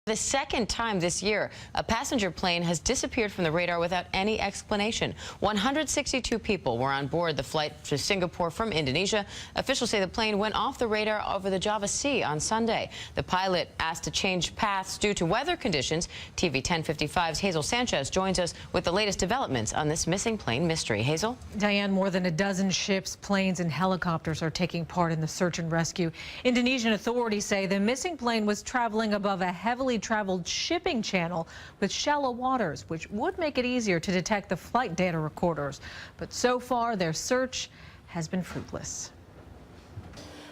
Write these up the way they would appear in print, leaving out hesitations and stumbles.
The second time this year, a passenger plane has disappeared from the radar without any explanation. 162 people were on board the flight to Singapore from Indonesia. Officials say the plane went off the radar over the Java Sea on Sunday. The pilot asked to change paths due to weather conditions. TV 1055's Hazel Sanchez joins us with the latest developments on this missing plane mystery. Hazel? Diane, more than a dozen ships, planes, and helicopters are taking part in the search and rescue. Indonesian authorities say the missing plane was traveling above a heavily traveled shipping channel with shallow waters, which would make it easier to detect the flight data recorders. But so far, their search has been fruitless.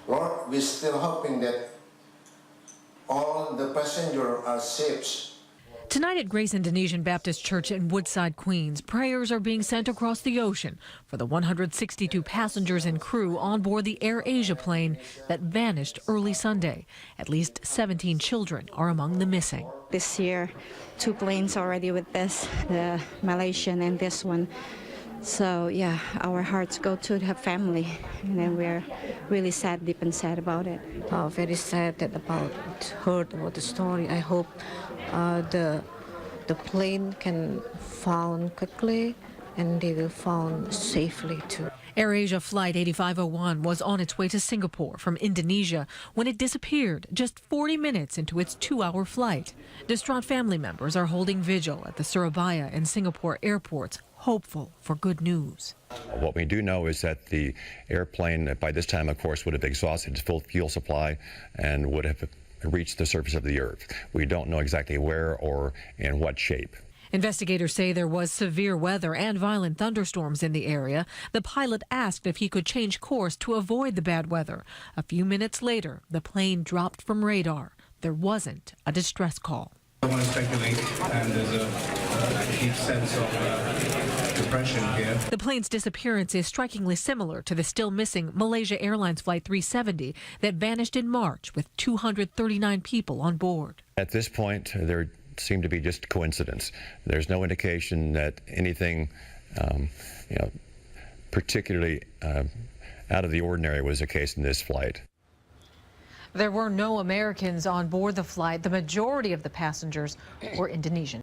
Lord, we're still hoping that all the passengers are safe. Tonight at Grace Indonesian Baptist Church in Woodside, Queens, prayers are being sent across the ocean for the 162 passengers and crew on board the AirAsia plane that vanished early Sunday. At least 17 children are among the missing. This year, 2 planes already with this, the Malaysian and this one. So yeah, our hearts go to the family, and then we're really sad, deep and sad about it. Very sad that heard about the story. I hope the plane can found quickly and they will found safely too. AirAsia Flight 8501 was on its way to Singapore from Indonesia when it disappeared just 40 minutes into its 2-hour flight. Distraught family members are holding vigil at the Surabaya and Singapore airports, hopeful for good news. What we do know is that the airplane, by this time, of course, would have exhausted its full fuel supply and would have reached the surface of the Earth. We don't know exactly where or in what shape. Investigators say there was severe weather and violent thunderstorms in the area. The pilot asked if he could change course to avoid the bad weather. A few minutes later, the plane dropped from radar. There wasn't a distress call. I don't want to speculate, and there's a deep sense of depression here. The plane's disappearance is strikingly similar to the still missing Malaysia Airlines Flight 370 that vanished in March with 239 people on board. At this point, there seemed to be just coincidence. There's no indication that anything, particularly out of the ordinary was the case in this flight. There were no Americans on board the flight. The majority of the passengers were Indonesian.